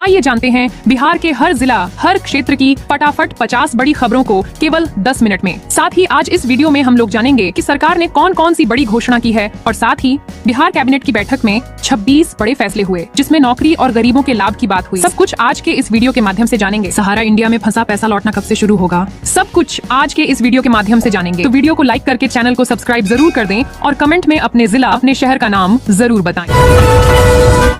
आइए जानते हैं बिहार के हर जिला, हर क्षेत्र की फटाफट 50 बड़ी खबरों को केवल 10 मिनट में। साथ ही आज इस वीडियो में हम लोग जानेंगे कि सरकार ने कौन कौन सी बड़ी घोषणा की है और साथ ही बिहार कैबिनेट की बैठक में 26 बड़े फैसले हुए जिसमें नौकरी और गरीबों के लाभ की बात हुई। सब कुछ आज के इस वीडियो के माध्यम से जानेंगे। सहारा इंडिया में फंसा पैसा लौटना कब से शुरू होगा, सब कुछ आज के इस वीडियो के माध्यम से जानेंगे। तो वीडियो को लाइक करके चैनल को सब्सक्राइब जरूर कर दें और कमेंट में अपने जिला, अपने शहर का नाम जरूर बताएं।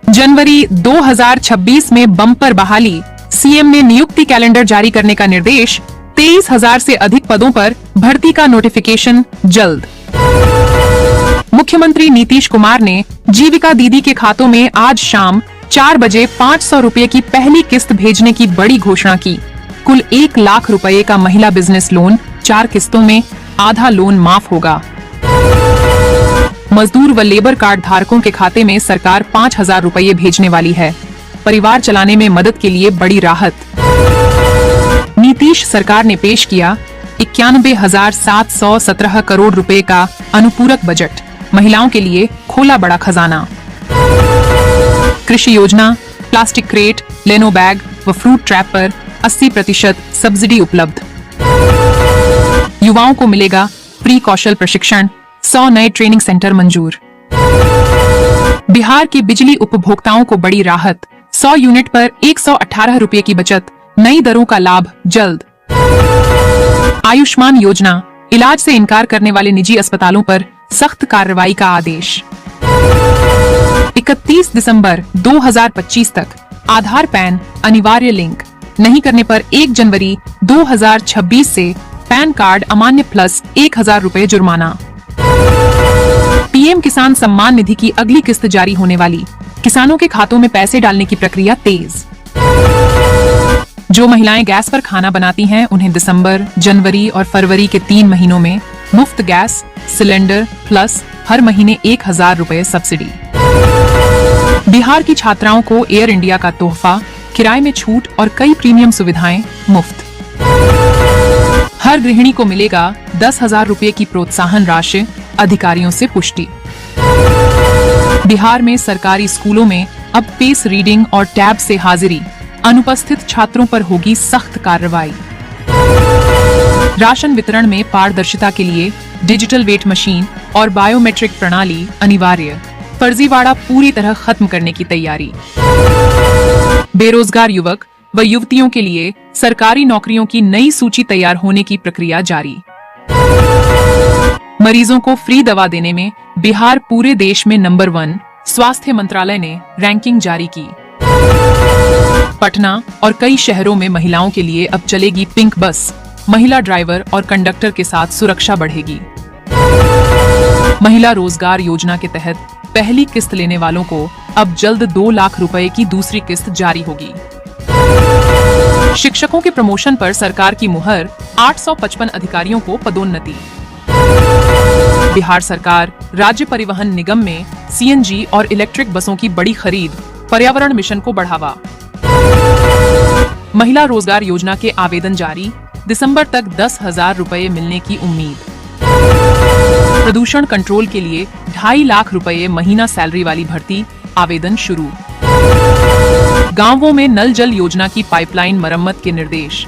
जनवरी 2026 में बम्पर बहाली, सीएम ने नियुक्ति कैलेंडर जारी करने का निर्देश। 23,000 से अधिक पदों पर भर्ती का नोटिफिकेशन जल्द। मुख्यमंत्री नीतीश कुमार ने जीविका दीदी के खातों में आज शाम 4 बजे 500 रुपए की पहली किस्त भेजने की बड़ी घोषणा की। कुल 1 लाख रुपए का महिला बिजनेस लोन 4 किस्तों में, आधा लोन माफ होगा। मजदूर व लेबर कार्ड धारकों के खाते में सरकार 5,000 रुपए भेजने वाली है। परिवार चलाने में मदद के लिए बड़ी राहत। नीतीश सरकार ने पेश किया 91,717 करोड़ रुपए का अनुपूरक बजट। महिलाओं के लिए खोला बड़ा खजाना। कृषि योजना, प्लास्टिक क्रेट, लेनो बैग व फ्रूट ट्रैप पर 80% सब्सिडी उपलब्ध। युवाओं को मिलेगा फ्री कौशल प्रशिक्षण, 100 नए ट्रेनिंग सेंटर मंजूर। बिहार के बिजली उपभोक्ताओं को बड़ी राहत, 100 यूनिट पर 118 रुपए की बचत, नई दरों का लाभ जल्द। आयुष्मान योजना, इलाज से इनकार करने वाले निजी अस्पतालों पर सख्त कार्रवाई का आदेश। 31 दिसंबर 2025 तक आधार पैन अनिवार्य लिंक नहीं करने पर 1 जनवरी 2026 से पैन कार्ड अमान्य प्लस 1,000 रुपए जुर्माना। पीएम किसान सम्मान निधि की अगली किस्त जारी होने वाली, किसानों के खातों में पैसे डालने की प्रक्रिया तेज। जो महिलाएं गैस पर खाना बनाती हैं उन्हें दिसंबर, जनवरी और फरवरी के 3 महीनों में मुफ्त गैस सिलेंडर प्लस हर महीने 1,000 रुपए सब्सिडी। बिहार की छात्राओं को एयर इंडिया का तोहफा, किराए में छूट और कई प्रीमियम सुविधाएं मुफ्त। हर गृहिणी को मिलेगा 10,000 रुपए की प्रोत्साहन राशि, अधिकारियों से पुष्टि। बिहार में सरकारी स्कूलों में अब पेस रीडिंग और टैब से हाजिरी, अनुपस्थित छात्रों पर होगी सख्त कार्रवाई। राशन वितरण में पारदर्शिता के लिए डिजिटल वेट मशीन और बायोमेट्रिक प्रणाली अनिवार्य, फर्जीवाड़ा पूरी तरह खत्म करने की तैयारी। बेरोजगार युवक व युवतियों के लिए सरकारी नौकरियों की नई सूची तैयार होने की प्रक्रिया जारी। मरीजों को फ्री दवा देने में बिहार पूरे देश में नंबर 1, स्वास्थ्य मंत्रालय ने रैंकिंग जारी की। पटना और कई शहरों में महिलाओं के लिए अब चलेगी पिंक बस, महिला ड्राइवर और कंडक्टर के साथ सुरक्षा बढ़ेगी। महिला रोजगार योजना के तहत पहली किस्त लेने वालों को अब जल्द 2 लाख रुपए की दूसरी किस्त जारी होगी। शिक्षकों के प्रमोशन पर सरकार की मुहर, 855 अधिकारियों को पदोन्नति। बिहार सरकार राज्य परिवहन निगम में सीएनजी और इलेक्ट्रिक बसों की बड़ी खरीद, पर्यावरण मिशन को बढ़ावा। महिला रोजगार योजना के आवेदन जारी, दिसंबर तक 10,000 रुपए मिलने की उम्मीद। प्रदूषण कंट्रोल के लिए 2.5 लाख रुपए महीना सैलरी वाली भर्ती, आवेदन शुरू। गांवों में नल जल योजना की पाइपलाइन मरम्मत के निर्देश।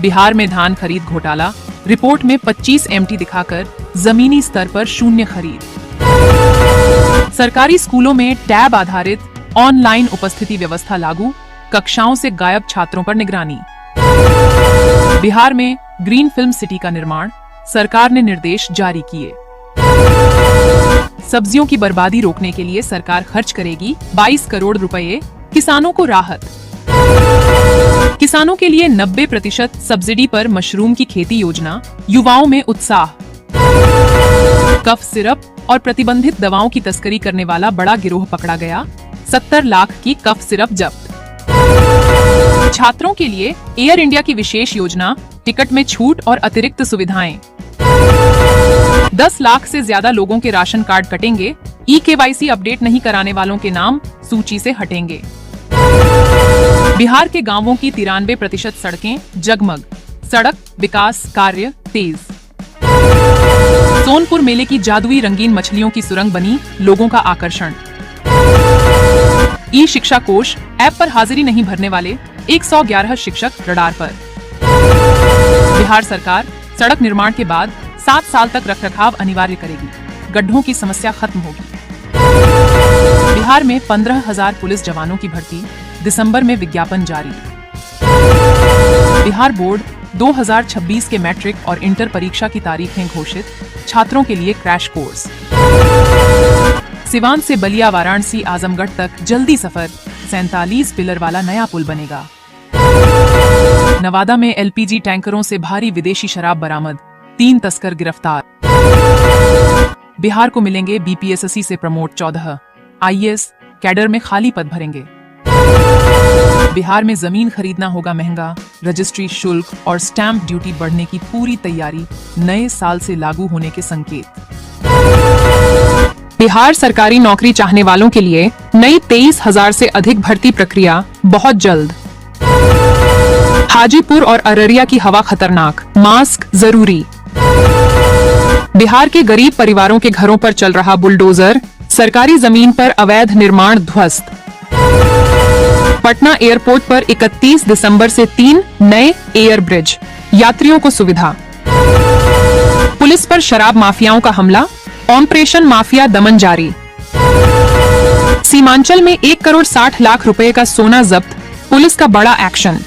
बिहार में धान खरीद घोटाला, रिपोर्ट में 25 MT दिखाकर जमीनी स्तर पर शून्य खरीद। सरकारी स्कूलों में टैब आधारित ऑनलाइन उपस्थिति व्यवस्था लागू, कक्षाओं से गायब छात्रों पर निगरानी। बिहार में ग्रीन फिल्म सिटी का निर्माण, सरकार ने निर्देश जारी किए। सब्जियों की बर्बादी रोकने के लिए सरकार खर्च करेगी 22 करोड़ रुपए, किसानों को राहत। किसानों के लिए 90% सब्सिडी पर मशरूम की खेती योजना, युवाओं में उत्साह। कफ सिरप और प्रतिबंधित दवाओं की तस्करी करने वाला बड़ा गिरोह पकड़ा गया, 70 लाख की कफ सिरप जब्त। छात्रों के लिए एयर इंडिया की विशेष योजना, टिकट में छूट और अतिरिक्त सुविधाएं। 10 लाख से ज्यादा लोगों के राशन कार्ड कटेंगे, EKYC अपडेट नहीं कराने वालों के नाम सूची से हटेंगे। बिहार के गांवों की 93% सड़कें जगमग, सड़क विकास कार्य तेज। सोनपुर मेले की जादुई रंगीन मछलियों की सुरंग बनी लोगों का आकर्षण। ई शिक्षा कोष ऐप पर हाजिरी नहीं भरने वाले 111 शिक्षक रडार पर। बिहार सरकार सड़क निर्माण के बाद 7 साल तक रखरखाव अनिवार्य करेगी, गड्ढों की समस्या खत्म होगी। बिहार में 15,000 पुलिस जवानों की भर्ती, दिसंबर में विज्ञापन जारी। बिहार बोर्ड 2026 के मैट्रिक और इंटर परीक्षा की तारीखें घोषित, छात्रों के लिए क्रैश कोर्स। सिवान से बलिया वाराणसी आजमगढ़ तक जल्दी सफर, 47 पिलर वाला नया पुल बनेगा। नवादा में एलपीजी टैंकरों से भारी विदेशी शराब बरामद, 3 तस्कर गिरफ्तार। बिहार को मिलेंगे बीपीएससी से प्रमोट 14 आईएएस, कैडर में खाली पद भरेंगे। बिहार में जमीन खरीदना होगा महंगा, रजिस्ट्री शुल्क और स्टैंप ड्यूटी बढ़ने की पूरी तैयारी, नए साल से लागू होने के संकेत। बिहार सरकारी नौकरी चाहने वालों के लिए नई 23,000 से अधिक भर्ती प्रक्रिया बहुत जल्द। हाजीपुर और अररिया की हवा खतरनाक, मास्क जरूरी। बिहार के गरीब परिवारों के घरों पर चल रहा बुलडोजर, सरकारी जमीन पर अवैध निर्माण ध्वस्त। पटना एयरपोर्ट पर 31 दिसंबर से 3 नए एयर ब्रिज, यात्रियों को सुविधा। पुलिस पर शराब माफियाओं का हमला, ऑपरेशन माफिया दमन जारी। सीमांचल में 1 करोड़ 60 लाख रुपए का सोना जब्त, पुलिस का बड़ा एक्शन।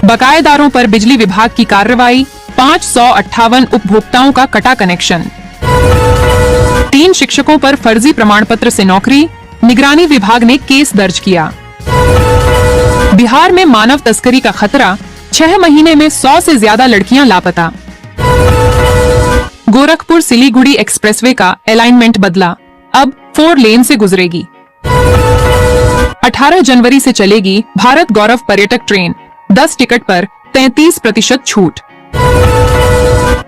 बकायेदारों पर बिजली विभाग की कार्रवाई, 558 उपभोक्ताओं का कटा कनेक्शन। 3 शिक्षकों पर फर्जी प्रमाण पत्र से नौकरी, निगरानी विभाग ने केस दर्ज किया। बिहार में मानव तस्करी का खतरा, 6 महीने में 100 से ज्यादा लड़कियां लापता। गोरखपुर सिलीगुड़ी एक्सप्रेसवे का अलाइनमेंट बदला, अब 4 लेन से गुजरेगी। 18 जनवरी से चलेगी भारत गौरव पर्यटक ट्रेन, 10 टिकट पर 33% छूट।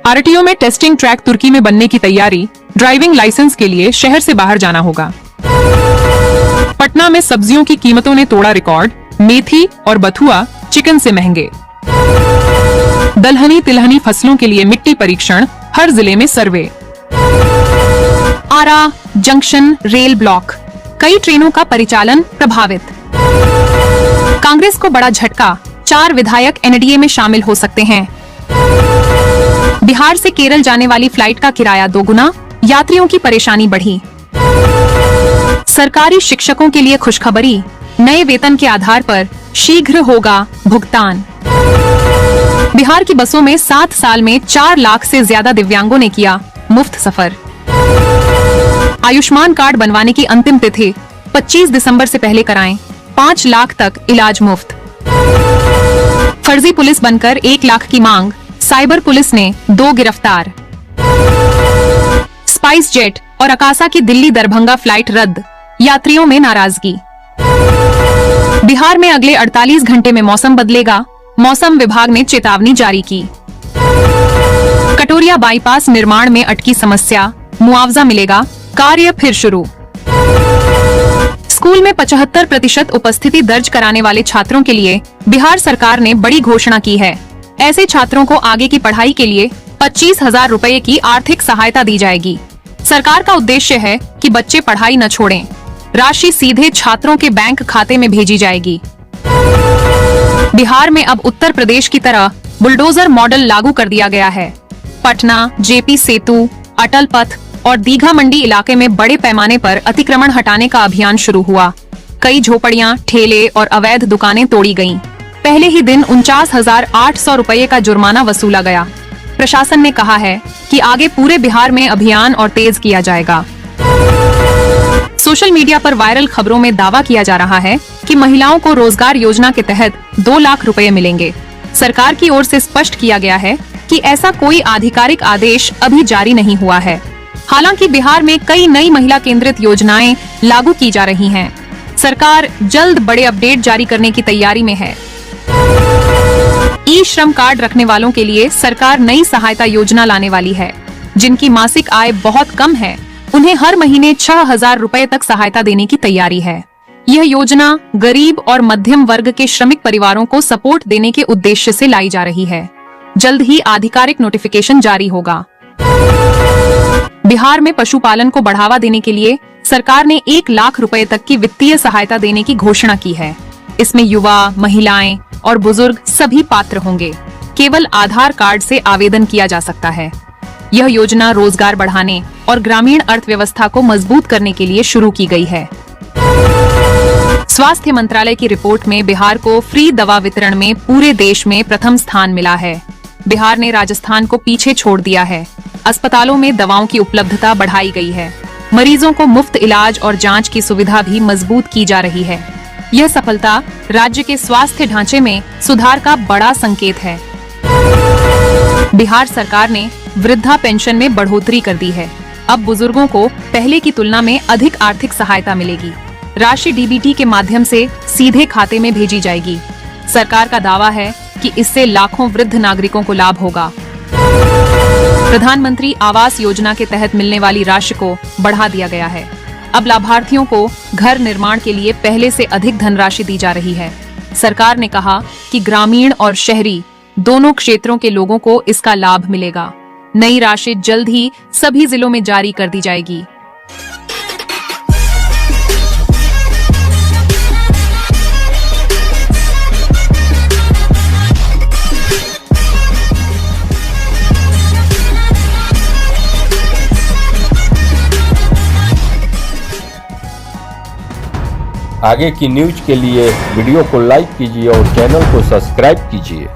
आरटीओ में टेस्टिंग ट्रैक तुर्की में बनने की तैयारी, ड्राइविंग लाइसेंस के लिए शहर से बाहर जाना होगा। पटना में सब्जियों की कीमतों ने तोड़ा रिकॉर्ड, मेथी और बथुआ चिकन से महंगे। दलहनी तिलहनी फसलों के लिए मिट्टी परीक्षण, हर जिले में सर्वे। आरा जंक्शन रेल ब्लॉक, कई ट्रेनों का परिचालन प्रभावित। कांग्रेस को बड़ा झटका, 4 विधायक एनडीए में शामिल हो सकते हैं। बिहार से केरल जाने वाली फ्लाइट का किराया 2 गुना, यात्रियों की परेशानी बढ़ी। सरकारी शिक्षकों के लिए खुशखबरी, नए वेतन के आधार पर शीघ्र होगा भुगतान। बिहार की बसों में 7 साल में 4 लाख से ज्यादा दिव्यांगों ने किया मुफ्त सफर। आयुष्मान कार्ड बनवाने की अंतिम तिथि 25 दिसंबर से पहले कराएं, 5 लाख तक इलाज मुफ्त। फर्जी पुलिस बनकर 1 लाख की मांग, साइबर पुलिस ने 2 गिरफ्तार। स्पाइस जेट और अकासा की दिल्ली दरभंगा फ्लाइट रद्द, यात्रियों में नाराजगी। बिहार में अगले 48 घंटे में मौसम बदलेगा, मौसम विभाग ने चेतावनी जारी की। कटोरिया बाईपास निर्माण में अटकी समस्या, मुआवजा मिलेगा, कार्य फिर शुरू। स्कूल में 75% उपस्थिति दर्ज कराने वाले छात्रों के लिए बिहार सरकार ने बड़ी घोषणा की है। ऐसे छात्रों को आगे की पढ़ाई के लिए 25,000 रुपए की आर्थिक सहायता दी जाएगी। सरकार का उद्देश्य है कि बच्चे पढ़ाई न छोड़ें। राशि सीधे छात्रों के बैंक खाते में भेजी जाएगी। बिहार में अब उत्तर प्रदेश की तरह बुलडोजर मॉडल लागू कर दिया गया है। पटना, जेपी सेतु, अटल पथ और दीघा मंडी इलाके में बड़े पैमाने पर अतिक्रमण हटाने का अभियान शुरू हुआ। कई झोपड़ियां, ठेले और अवैध दुकानें तोड़ी गईं। पहले ही दिन 49,800 रुपए का जुर्माना वसूला गया। प्रशासन ने कहा है कि आगे पूरे बिहार में अभियान और तेज किया जाएगा। सोशल मीडिया पर वायरल खबरों में दावा किया जा रहा है कि महिलाओं को रोजगार योजना के तहत 2 लाख रुपए मिलेंगे। सरकार की ओर से स्पष्ट किया गया है कि ऐसा कोई आधिकारिक आदेश अभी जारी नहीं हुआ है। हालांकि बिहार में कई नई महिला केंद्रित योजनाएं लागू की जा रही हैं। सरकार जल्द बड़े अपडेट जारी करने की तैयारी में है। ई श्रम कार्ड रखने वालों के लिए सरकार नई सहायता योजना लाने वाली है। जिनकी मासिक आय बहुत कम है, उन्हें हर महीने 6,000 रुपए तक सहायता देने की तैयारी है। यह योजना गरीब और मध्यम वर्ग के श्रमिक परिवारों को सपोर्ट देने के उद्देश्य से लाई जा रही है। जल्द ही आधिकारिक नोटिफिकेशन जारी होगा। बिहार में पशुपालन को बढ़ावा देने के लिए सरकार ने 1 लाख रुपए तक की वित्तीय सहायता देने की घोषणा की है। इसमें युवा, महिलाएं और बुजुर्ग सभी पात्र होंगे। केवल आधार कार्ड से आवेदन किया जा सकता है। यह योजना रोजगार बढ़ाने और ग्रामीण अर्थव्यवस्था को मजबूत करने के लिए शुरू की गई है। स्वास्थ्य मंत्रालय की रिपोर्ट में बिहार को फ्री दवा वितरण में पूरे देश में प्रथम स्थान मिला है। बिहार ने राजस्थान को पीछे छोड़ दिया है। अस्पतालों में दवाओं की उपलब्धता बढ़ाई गई है। मरीजों को मुफ्त इलाज और जांच की सुविधा भी मजबूत की जा रही है। यह सफलता राज्य के स्वास्थ्य ढांचे में सुधार का बड़ा संकेत है। बिहार सरकार ने वृद्धा पेंशन में बढ़ोतरी कर दी है। अब बुजुर्गों को पहले की तुलना में अधिक आर्थिक सहायता मिलेगी। राशि डीबीटी के माध्यम से सीधे खाते में भेजी जाएगी। सरकार का दावा है कि इससे लाखों वृद्ध नागरिकों को लाभ होगा। प्रधानमंत्री आवास योजना के तहत मिलने वाली राशि को बढ़ा दिया गया है। अब लाभार्थियों को घर निर्माण के लिए पहले से अधिक धनराशि दी जा रही है। सरकार ने कहा कि ग्रामीण और शहरी दोनों क्षेत्रों के लोगों को इसका लाभ मिलेगा। नई राशि जल्द ही सभी जिलों में जारी कर दी जाएगी। आगे की न्यूज के लिए वीडियो को लाइक कीजिए और चैनल को सब्सक्राइब कीजिए।